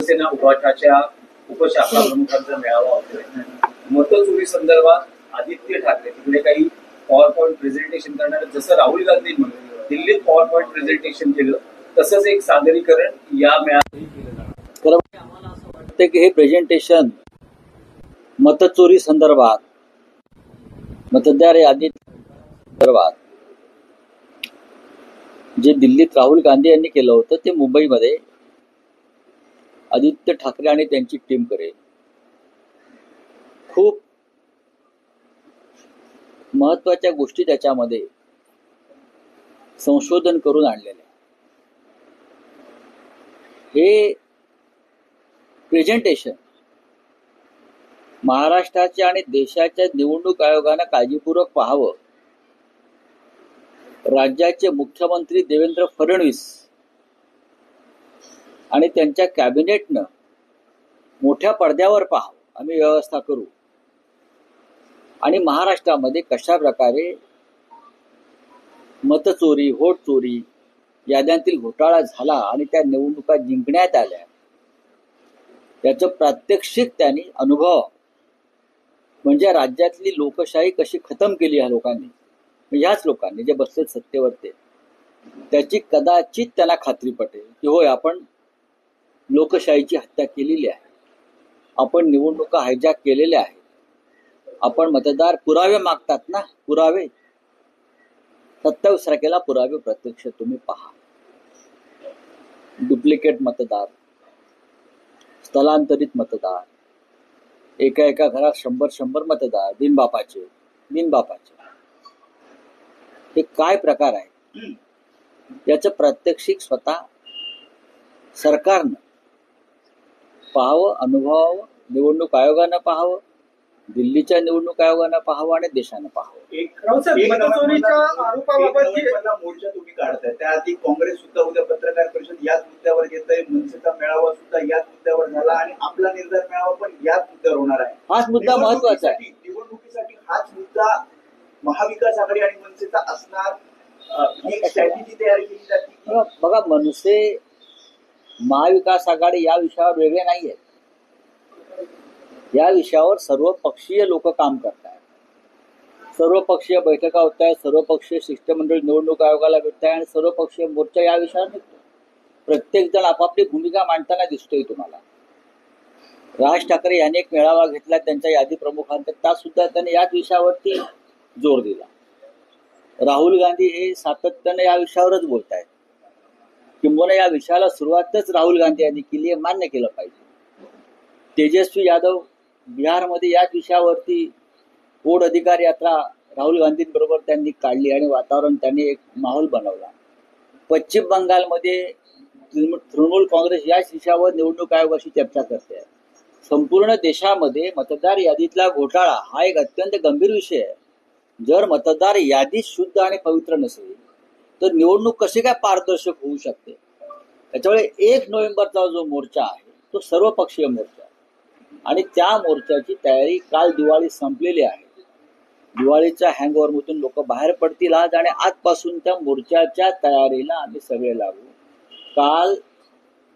शिवसेना उभाटाच्या उपशाखा प्रमुखांचा मेळावा होतोय. मतचोरी संदर्भात आदित्य ठाकरे तिकडे काही पॉवर पॉईंट प्रेझेंटेशन करणार, जसं राहुल गांधींनी दिल्लीत पॉवर पॉईंट प्रेझेंटेशन केलं तसंच एक सादरीकरण या मेळाव्यात केलं जाणार. आम्हाला असं वाटतं की हे प्रेझेंटेशन मतचोरी संदर्भात, मतदार यादी संदर्भात जे दिल्लीत राहुल गांधी यांनी केलं होतं ते मुंबईमध्ये आदित्य ठाकरे आणि त्यांची टीम करेल. खूप महत्वाच्या गोष्टी त्याच्यामध्ये संशोधन करून आणलेले. हे प्रेझेंटेशन महाराष्ट्राच्या आणि देशाच्या निवडणूक आयोगानं काळजीपूर्वक पाहावं. राज्याचे मुख्यमंत्री देवेंद्र फडणवीस आणि त्यांच्या कॅबिनेटनं मोठ्या पडद्यावर पाहावं. आम्ही व्यवस्था करू आणि महाराष्ट्रामध्ये कशा प्रकारे मतचोरी, व्होट चोरी, याद्यांतील घोटाळा झाला आणि त्या निवडणुका जिंकण्यात आल्या याचं प्रात्यक्षिक त्यांनी अनुभव, म्हणजे राज्यातली लोकशाही कशी खतम केली ह्या लोकांनी, ह्याच लोकांनी जे बसलेत सत्तेवर ते, त्याची कदाचित त्यांना खात्री पटेल की होय आपण लोकशाहीची हत्या केलेली आहे, आपण निवडणुका हायजॅक केलेल्या आहेत. आपण मतदार पुरावे मागतात ना, पुरावे 27 तारखेला पुरावे प्रत्यक्ष तुम्ही पहा. डुप्लिकेट मतदार, स्थलांतरित मतदार, एका एका घरात 100 मतदार, बिनबापाचे. हे काय प्रकार आहे याचं प्रात्यक्षिक स्वतः सरकारनं पाहावं, अनुभवावं, निवडणूक आयोगानं पाहावं, दिल्लीच्या निवडणूक आयोगानं पाहावं आणि देशानं पाहावं. मोर्चा तुम्ही काढताय, त्याआधी काँग्रेस सुद्धा उद्या पत्रकार परिषद याच मुद्द्यावर घेत आहे, मनसेचा मेळावा सुद्धा याच मुद्द्यावर झाला आणि आपला निर्धार मेळावा पण याच मुद्द्यावर होणार आहे. हाच मुद्दा महत्वाचा आहे. निवडणुकीसाठी हाच मुद्दा महाविकास आघाडी आणि मनसेचा असणार, ही स्ट्रॅटेजी तयार केली जाते. बघा, मनसे महाविकास आघाडी या विषयावर वेगळे नाहीये. या विषयावर सर्वपक्षीय लोक काम करत आहेत, सर्वपक्षीय बैठका होत आहेत, सर्वपक्षीय शिष्टमंडळ निवडणूक आयोगाला भेटत आहे आणि सर्वपक्षीय मोर्चा या विषयावर निघतो. प्रत्येक जण आपापली भूमिका मांडताना दिसतोय तुम्हाला. राज ठाकरे यांनी एक मेळावा घेतला त्यांच्या यादी प्रमुखांचा, त्यात सुद्धा त्यांनी याच विषयावरती जोर दिला. राहुल गांधी हे सातत्यानं या विषयावरच बोलत आहेत. किंबहुना या विषयाला सुरुवातच राहुल गांधी यांनी केली आहे, मान्य केलं पाहिजे. तेजस्वी यादव बिहारमध्ये याच विषयावरती वोट अधिकार यात्रा राहुल गांधींबरोबर त्यांनी काढली आणि वातावरण त्यांनी एक माहोल बनवला. पश्चिम बंगालमध्ये तृणमूल काँग्रेस याच विषयावर निवडणूक आयोगाशी चर्चा करते आहे. संपूर्ण देशामध्ये मतदार यादीतला घोटाळा हा एक अत्यंत गंभीर विषय आहे. जर मतदार यादी शुद्ध आणि पवित्र नसेल तर निवडणूक कशी काय पारदर्शक होऊ शकते. त्याच्यामुळे 1 नोव्हेंबरचा जो मोर्चा आहे तो सर्वपक्षीय मोर्चा आणि त्या मोर्चाची तयारी, काल दिवाळी संपलेली आहे. दिवाळीच्या हँगओव्हरमधून लोक बाहेर पडतील आज आणि आजपासून त्या मोर्चाच्या तयारीला आम्ही सगळे लागू. काल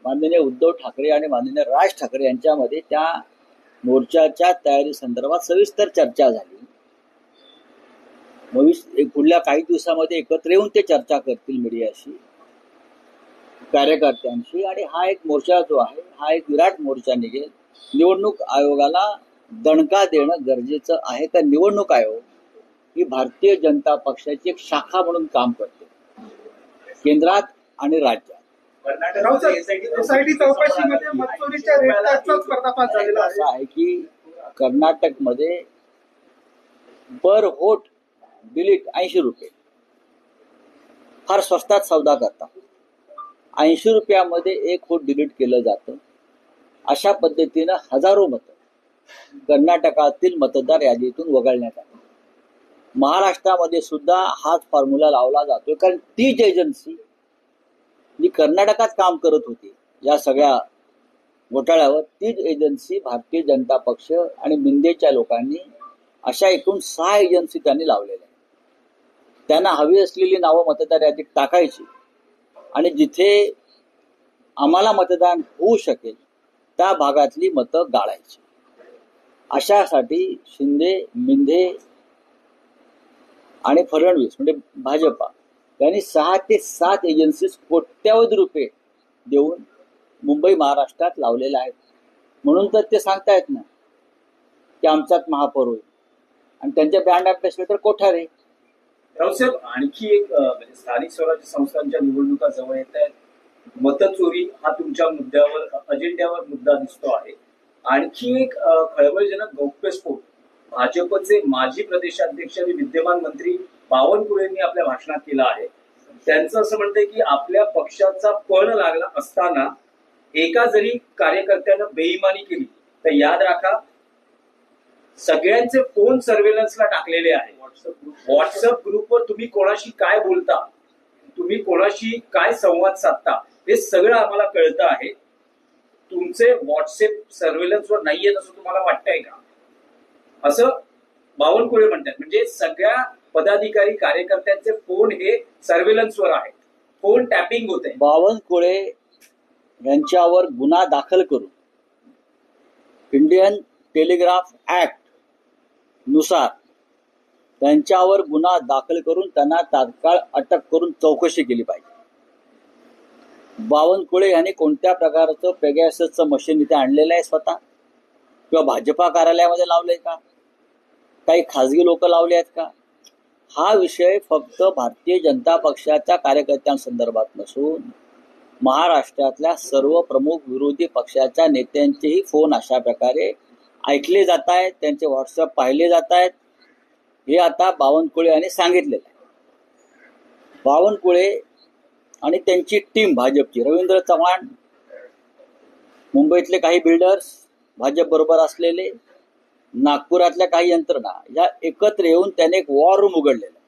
माननीय उद्धव ठाकरे आणि माननीय राज ठाकरे यांच्यामध्ये त्या मोर्चाच्या तयारी संदर्भात सविस्तर चर्चा झाली. पुढल्या काही दिवसामध्ये एकत्र येऊन ते चर्चा करतील मीडियाशी, कार्यकर्त्यांशी आणि हा एक मोर्चा जो आहे हा एक विराट मोर्चा निघेल. निवडणूक आयोगाला दणका देणं गरजेचं आहे का निवडणूक आयोग ही भारतीय जनता पक्षाची एक शाखा म्हणून काम करते केंद्रात आणि राज्यात. असं आहे की कर्नाटकमध्ये पर व्होट डिलीट 80 रुपये, फार स्वस्तात सौदा करतात. 80 रुपयामध्ये 1 व्होट डिलीट केलं जातं. अशा पद्धतीनं हजारो मतं कर्नाटकातील मतदार यादीतून वगळण्यात आली. महाराष्ट्रामध्ये सुद्धा हाच फॉर्म्युला लावला जातोय, कारण तीच एजन्सी जी कर्नाटकात काम करत होती या सगळ्या घोटाळ्यावर, तीच एजन्सी भारतीय जनता पक्ष आणि मिंदेच्या लोकांनी अशा एकूण 6 एजन्सी त्यांनी लावलेल्या. त्यांना हवी असलेली नावं मतदार यादीत टाकायची आणि जिथे आम्हाला मतदान होऊ शकेल त्या भागातली मतं गाळायची. अशासाठी शिंदे, मिंधे आणि फडणवीस म्हणजे भाजपा यांनी 6 ते 7 एजन्सीज कोट्यावधी रुपये देऊन मुंबई महाराष्ट्रात लावलेल्या आहेत. म्हणून तर ते सांगतायत ना की आमचाच महापौर होईल. आणि त्यांचे ब्रँड अँबॅसेडर कोठारे. रावसाहेब, आणखी एक म्हणजे स्थानिक स्वराज्य संस्थांच्या निवडणुका जवळ येत आहेत. मतचोरी हा तुमच्या मुद्द्यावर अजेंड्यावर मुद्दा दिसतो आहे. आणखी एक खळबळजनक गौप्यस्फोट भाजपचे माजी प्रदेशाध्यक्ष आणि विद्यमान मंत्री बावनकुळेंनी आपल्या भाषणात केला आहे. त्यांचं असं म्हणतंय की आपल्या पक्षाचा पण लागला असताना एका जरी कार्यकर्त्यानं बेईमानी केली तर याद राखा सगळ्यांचे फोन सर्व्हेलन्सला टाकलेले आहे. व्हॉट्सअप ग्रुपवर तुम्ही कोणाशी काय बोलता, तुम्ही कोणाशी काय संवाद साधता हे सगळं आम्हाला कळतं आहे. तुमचे व्हॉट्सअप सर्व्हेलन्सवर नाहीयेत असं तुम्हाला वाटतंय का, असं बावनकुळे म्हणतात. म्हणजे सगळ्या पदाधिकारी कार्यकर्त्यांचे फोन हे सर्व्हेलन्सवर आहेत, फोन टॅपिंग होते. बावनकुळे यांच्यावर गुन्हा दाखल करून इंडियन टेलिग्राफ ऍक्ट नुसार त्यांच्यावर गुन्हा दाखल करून त्यांना तात्काळ अटक करून चौकशी केली पाहिजे. बावनकुळे यांनी कोणत्या प्रकारचं पेगॅससचं मशीन इथे आणलेलं आहे स्वतः, किंवा भाजपा कार्यालयामध्ये लावलंय का, काही खासगी लोक लावले आहेत का, हा विषय फक्त भारतीय जनता पक्षाच्या कार्यकर्त्यांसंदर्भात नसून महाराष्ट्रातल्या सर्व प्रमुख विरोधी पक्षाच्या नेत्यांचेही फोन अशा प्रकारे ऐकले जात आहेत, त्यांचे व्हॉट्सअप पाहिले जात आहेत, हे आता बावनकुळे यांनी सांगितलेलं आहे. बावनकुळे आणि त्यांची टीम भाजपची, रवींद्र चव्हाण, मुंबईतले काही बिल्डर्स, भाजप बरोबर असलेले, नागपुरातल्या काही यंत्रणा, या एकत्र येऊन त्याने एक वॉर रूम उघडलेलं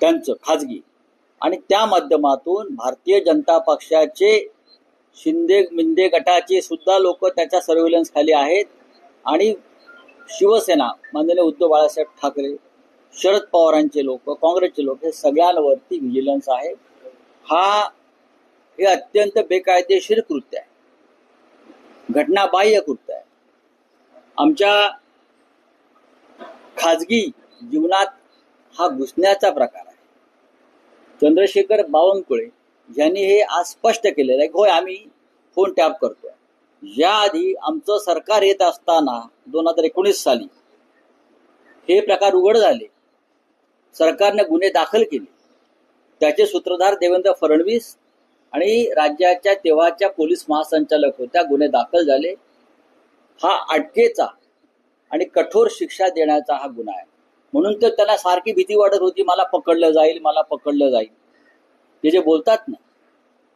त्यांचं खाजगी. आणि त्या माध्यमातून भारतीय जनता पक्षाचे शिंदे मिंदे गटाचे सुद्धा लोक त्याच्या सर्व्हेलन्स खाली आहेत. आणि शिवसेना, माननीय उद्धव बाळासाहेब ठाकरे, शरद पवारांचे लोक, काँग्रेसचे लोक, हे सगळ्यांवरती व्हिजिलन्स आहे. हे अत्यंत बेकायदेशीर कृत्य आहे, घटनाबाह्य कृत्य आहे. आमच्या खाजगी जीवनात हा घुसण्याचा प्रकार आहे. चंद्रशेखर बावनकुळे यांनी हे आज स्पष्ट केलेलं आहे की होय आम्ही फोन टॅप करतोय. याआधी आमचं सरकार येत असताना 2019 साली हे प्रकार उघड झाले, सरकारने गुन्हे दाखल केले, त्याचे सूत्रधार देवेंद्र फडणवीस आणि राज्याच्या तेव्हाच्या पोलीस महासंचालक होत्या, गुन्हे दाखल झाले. हा अटकेचा आणि कठोर शिक्षा देण्याचा हा गुन्हा आहे. म्हणून तर त्यांना सारखी भीती वाटत होती, मला पकडलं जाईल, मला पकडलं जाईल. ते जे बोलतात ना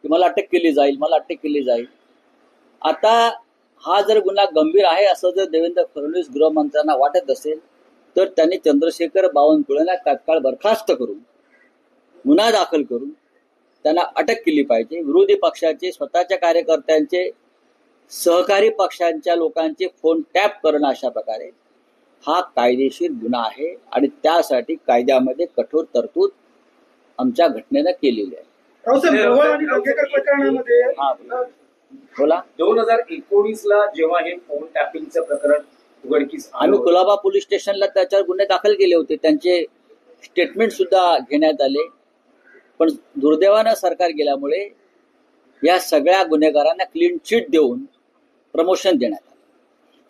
की मला अटक केली जाईल, मला अटक केली जाईल. आता हा जर गुन्हा गंभीर आहे असं जर देवेंद्र फडणवीस गृहमंत्र्यांना वाटत असेल तर त्यांनी चंद्रशेखर बावनकुळेंना तात्काळ बरखास्त करून गुन्हा दाखल करून त्यांना अटक केली पाहिजे. विरोधी पक्षाचे, स्वतःच्या कार्यकर्त्यांचे, सहकारी पक्षांच्या लोकांचे फोन टॅप करणं अशा प्रकारे हा कायदेशीर गुन्हा आहे. आणि त्यासाठी कायद्यामध्ये कठोर तरतूद आमच्या घटनेनं केलेली आहे. बोला. 2019ला जेव्हा हे फोन टॅपिंगचं प्रकरण उघडकीस आम्ही कुलाबा पोलीस स्टेशनला त्याच्यावर गुन्हे दाखल केले होते, त्यांचे स्टेटमेंट सुद्धा घेण्यात आले. पण दुर्दैवानं सरकार गेल्यामुळे या सगळ्या गुन्हेगारांना क्लीन चिट देऊन प्रमोशन देण्यात आलं.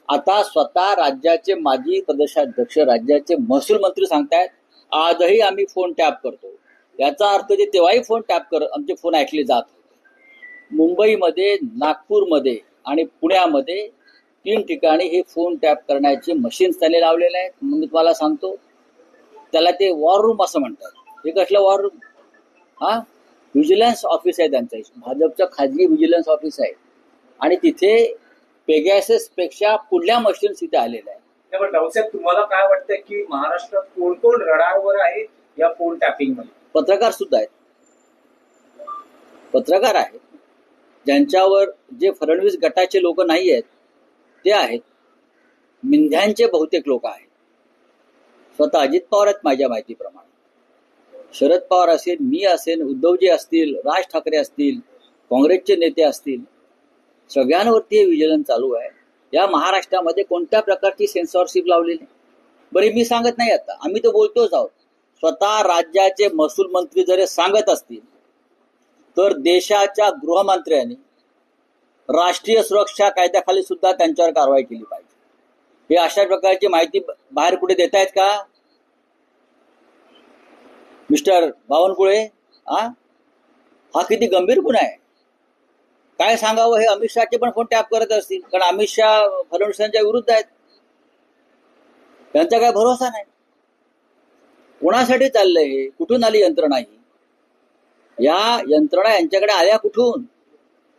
आता स्वतः राज्याचे माजी प्रदेशाध्यक्ष, राज्याचे महसूल मंत्री सांगतायत आजही आम्ही फोन टॅप करतो. याचा अर्थ ते तेव्हाही फोन टॅप करत, आमचे फोन ऐकले जात होते. मुंबईमध्ये, नागपूरमध्ये आणि पुण्यामध्ये 3 ठिकाणी हे फोन टॅप करण्याचे मशीन्स त्याने लावलेले आहेत. मी तुम्हाला सांगतो, त्याला ते वॉर रूम असं म्हणतात. हे कसलं वॉर रूम? हा व्हिजिलन्स ऑफिस आहे त्यांचं, भाजपचं खाजगी व्हिजिलन्स ऑफिस आहे. आणि तिथे पेगॅसस पेक्षा पुढल्या मशीन्स तिथे आलेल्या आहेत. पण रावसाहेब, तुम्हाला काय वाटतं की महाराष्ट्रात कोण कोण रडारवर आहे या फोन टॅपिंग मध्ये? पत्रकार सुद्धा आहेत, पत्रकार आहेत ज्यांच्यावर जे फडणवीस गटाचे लोक नाही आहेत ते आहेत. मिंध्यांचे बहुतेक लोक आहेत. स्वतः अजित पवार आहेत माझ्या माहितीप्रमाणे. शरद पवार असेल, मी असेल, उद्धवजी असतील, राज ठाकरे असतील, काँग्रेसचे नेते असतील, सगळ्यांवरती हे विजिलन्स चालू आहे. या महाराष्ट्रामध्ये कोणत्या प्रकारची सेन्सॉरशिप लावलेली नाही. बरे मी सांगत नाही, आता आम्ही तर बोलतोच आहोत. स्वतः राज्याचे महसूल मंत्री जर हे सांगत असतील तर देशाच्या गृहमंत्र्यांनी राष्ट्रीय सुरक्षा कायद्याखाली सुद्धा त्यांच्यावर कारवाई केली पाहिजे. हे अशा प्रकारची माहिती बाहेर कुठे देतायत का मिस्टर बावनकुळे? हा किती गंभीर गुन्हा आहे. काय सांगावं, हे अमित शहाचे पण फोन टॅप करत असतील, कारण अमित शहा फडणवीसांच्या विरुद्ध आहेत. त्यांचा काय भरोसा नाही. कोणासाठी चाललंय हे? कुठून आली यंत्रणा ही? या यंत्रणा यांच्याकडे आल्या कुठून?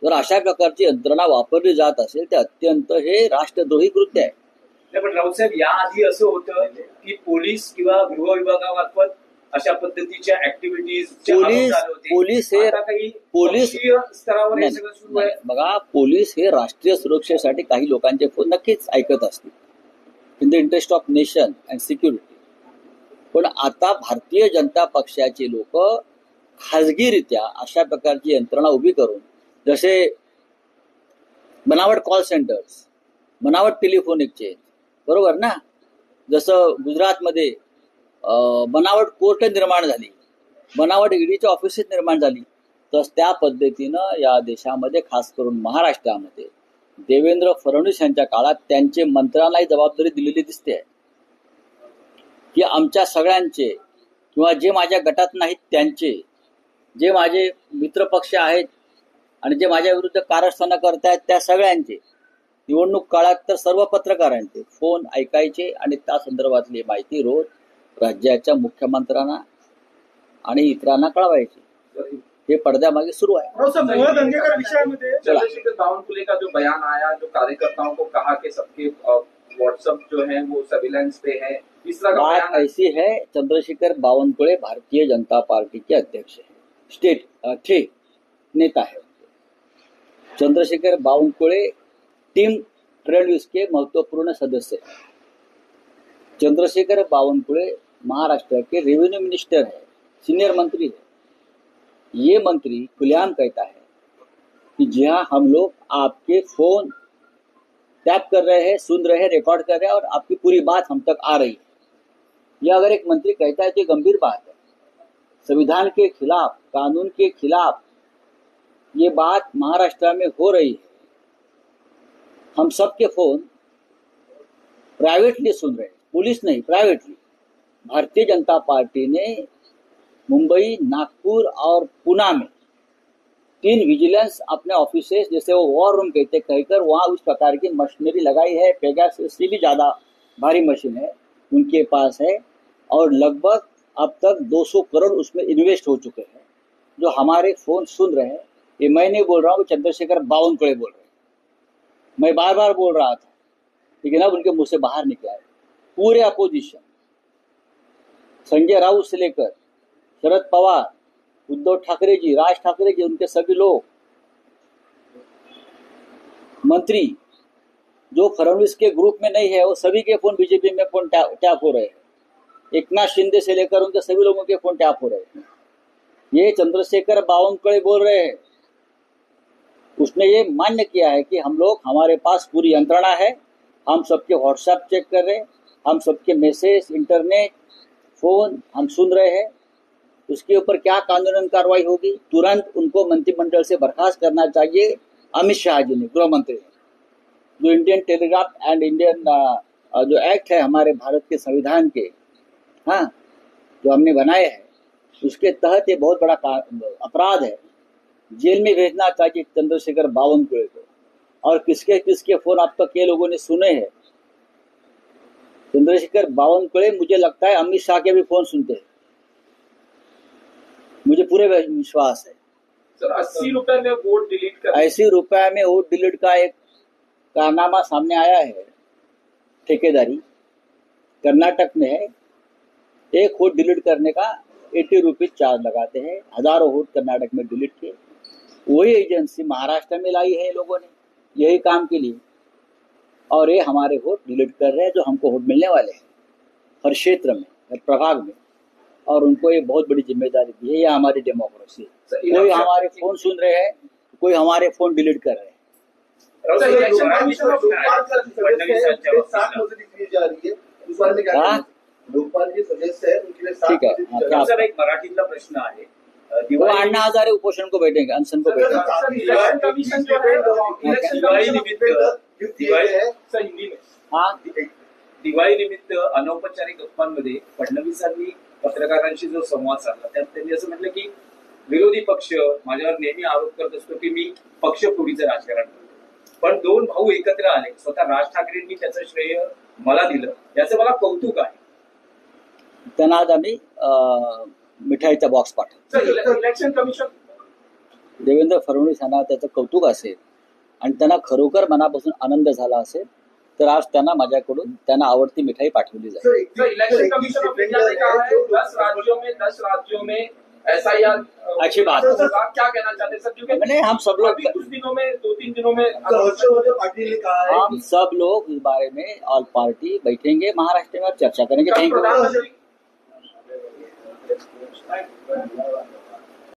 जर अशा प्रकारची यंत्रणा वापरली जात असेल तर अत्यंत हे राष्ट्रद्रोही कृत्य आहे. नाही, पण राऊत साहेब, याआधी असं होतं की पोलीस किंवा गृह विभागामार्फत अशा पद्धतीच्या ऍक्टिव्हिटीज पोलीस स्तरावर हे सगळं सुरू आहे. बघा, पोलीस हे राष्ट्रीय सुरक्षेसाठी काही लोकांचे फोन नक्कीच ऐकत असतील, in the interest of nation and security. पण आता भारतीय जनता पक्षाचे लोक खाजगीरित्या अशा प्रकारची यंत्रणा उभी करून, जसे बनावट कॉल सेंटर्स, बनावट टेलिफोन एक्सचेंज, बरोबर ना, जसं गुजरातमध्ये बनावट कोर्ट निर्माण झाली, बनावट ईडीच्या ऑफिसेस निर्माण झाली, तर त्या पद्धतीनं या देशामध्ये, खास करून महाराष्ट्रामध्ये, देवेंद्र फडणवीस यांच्या काळात त्यांचे मंत्र्यांनाही जबाबदारी दिलेली दिसते आहे की आमच्या सगळ्यांचे, किंवा जे माझ्या गटात नाहीत त्यांचे, जे माझे मित्रपक्ष आहेत आणि जे माझ्या विरुद्ध कारस्थानं करतायत त्या सगळ्यांचे, निवडणूक काळात तर सर्व पत्रकारांचे फोन ऐकायचे आणि त्या संदर्भातली माहिती रोज राज्याच्या मुख्यमंत्र्यांना आणि इतरांना कळवायची. हे पडद्यामागे सुरू आहे. चंद्रशेखर बावनकुळे का जो बयान आया, जो कार्यकर्ताओं को कहा कि सबके व्हाट्सएप जो है वो सर्विलांस पे है, इस तरह का बात ऐसी है, चंद्रशेखर बावनकुळे भारतीय जनता पार्टी के अध्यक्ष है, स्टेट थे नेता है. चंद्रशेखर बावनकुळे टीम फडणवीस के महत्वपूर्ण सदस्य है. चंद्रशेखर बावनकुळे महाराष्ट्र के रेवेन्यू मिनिस्टर है, सीनियर मंत्री है. ये मंत्री खुलेआम कहता है कि जी हाँ, हम लोग आपके फोन टैप कर रहे हैं, सुन रहे हैं, रिकॉर्ड कर रहे हैं और आपकी पूरी बात हम तक आ रही है. यह अगर एक मंत्री कहता है तो गंभीर बात है. संविधान के खिलाफ, कानून के खिलाफ ये बात महाराष्ट्र में हो रही है. हम सबके फोन प्राइवेटली सुन रहे हैं, पुलिस नहीं, प्राइवेटली. भारतीय जनता पार्टी ने मुंबई, नागपुर और पुणे में 3 विजिलेंस अपने ऑफिसेस, जैसे वो वॉर रूम कहते कहकर, वहाँ उस प्रकार की मशीनरी लगाई है. पेगासस से भी ज़्यादा भारी मशीन है उनके पास है, और लगभग अब तक 200 करोड़ उसमें इन्वेस्ट हो चुके हैं. जो हमारे फोन सुन रहे हैं, ये मैं नहीं बोल रहा हूँ, चंद्रशेखर बावनकुळे बोल रहे हैं. मैं बार बार बोल रहा था, लेकिन अब उनके मुंह से बाहर निकला है. पूरे अपोजिशन, संजय राउत से लेकर शरद पवार, उद्धव ठाकरे जी, राज ठाकरे जी, उनके सभी लोग, मंत्री जो फडणवीस के ग्रुप में नहीं है, वो सभी के फोन बीजेपी में फोन टैप हो रहे हैं. एकनाथ शिंदे से लेकर उनके सभी लोगों के फोन टैप हो रहे हैं. ये चंद्रशेखर बावनकुळे बोल रहे हैं. उसने ये मान्य किया है कि हम लोग, हमारे पास पूरी यंत्रणा है, हम सबके व्हाट्सएप चेक कर रहे हैं, हम सबके मैसेज, इंटरनेट, फोन हम सुन रहे हैं. उसके ऊपर क्या कानूनन कार्रवाई होगी, तुरंत उनको मंत्रिमंडल से बर्खास्त करना चाहिए. अमित शाह जी ने, गृह मंत्री, जो इंडियन टेलीग्राफ एंड इंडियन जो एक्ट है हमारे भारत के संविधान के, हाँ, जो हमने बनाए हैं, उसके तहत ये बहुत बड़ा अपराध है. जेल में भेजना चाहिए चंद्रशेखर बावनकुळे को. और किसके किसके फोन अब तक ये लोगों ने सुने हैं. चंद्रशेखर बावनकुळे, मुझे लगता है अमित शाह के भी फोन सुनते हैं, मुझे पूरे विश्वास है. सर, 80 रुपए में वोट डिलीट कर, 80 रुपए में वोट डिलीट का एक कारनामा सामने आया है. ठेकेदारी कर्नाटक में है. एक वोट डिलीट करने का 80 रुपीज चार्ज लगाते हैं. हजारों वोट कर्नाटक में डिलीट किए. वही एजेंसी महाराष्ट्र में लाई है लोगों ने, यही काम के लिए, और ये हमारे वोट डिलीट कर रहे हैं, जो हमको वोट मिलने वाले हैं हर क्षेत्र में, हर प्रभाग में. और उनको ये बहुत बड़ी जिम्मेदारी दी है. ये हमारी डेमोक्रेसी है. कोई हमारे फोन सुन रहे हैं, कोई हमारे फोन डिलीट कर रहे हैं. राहुल सर, साहेब, इलेक्शन मराठी कमिशन ऑफ प्रश्न आहे. लोकपाल का सदस्य है, फडणवीसांच्या उनके 7 बाबतीतला. मजूरी दी जा रही है उस बारे में क्या हाँ? कहेंगे? लोकपाल के सदस्य है उनके लिए 7 ठीक है, मजूरी दी हाँ, जा क्या रही राहुल साहेब, एक मराठीतला प्रश्न आहे. वो दिवाळी अन्ना हजारे उपोषण को बैठेंगे, अनशन को बैठेंगे. सर, इलेक्शन कमीशन जो है इलेक्शन दिवाळी कमीशन निमित्त सर हिंदी में हाँ, दिवाळी निमित्त अनौपचारिक गप्पांमध्ये फडणवीसांनी पत्रकारांशी जो संवाद साधला त्यात त्यांनी असं म्हटलं की विरोधी पक्ष माझ्यावर नेहमी आरोप करत असतो की मी पक्षफोडीचं राजकारण करतो, पण दोन भाऊ एकत्र आले, स्वतः राज ठाकरेंनी त्याचं श्रेय मला दिलं, याचं मला कौतुक आहे. त्यांना आज आम्ही मिठाईचा बॉक्स पाठवू. Sir election commission Devendra Fadnavis यांना त्याचं कौतुक असेल आणि त्यांना खरोखर मनापासून आनंद झाला असेल तर आज त्यांना माझ्याकडून त्यांना आवडती मिठाई पाठवली जाईल. Sir election commission of India ने कहा है 10 राज्यों में SIR अच्छी बात है. क्या कहना चाहते हैं सर, क्योंकि मैंने हम सब लोग अभी कुछ दिनों में 2-3 दिनों में हर्षवर्धन पाटिल ने कहा है हम सब लोग इस बारे में ऑल पार्टी बैठेंगे महाराष्ट्र में और चर्चा करेंगे. कल थैंक यू. प्रधानमंत्री